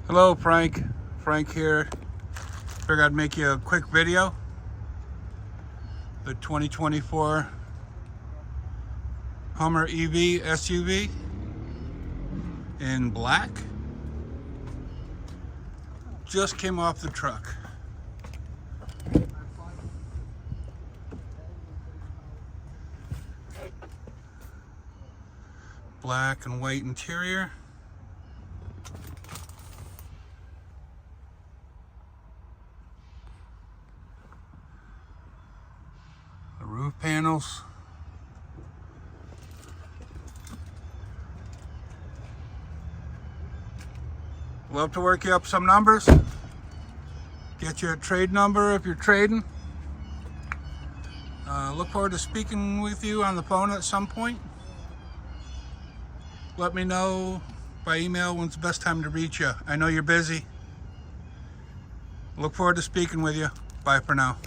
Hello, Frank. Frank here. Figured I'd make you a quick video. The 2024 Hummer EV SUV in black just came off the truck. Black and white interior. The roof panels. Love to work you up some numbers. Get you a trade number if you're trading. Look forward to speaking with you on the phone at some point. Let me know by email when's the best time to reach you. I know you're busy. Look forward to speaking with you. Bye for now.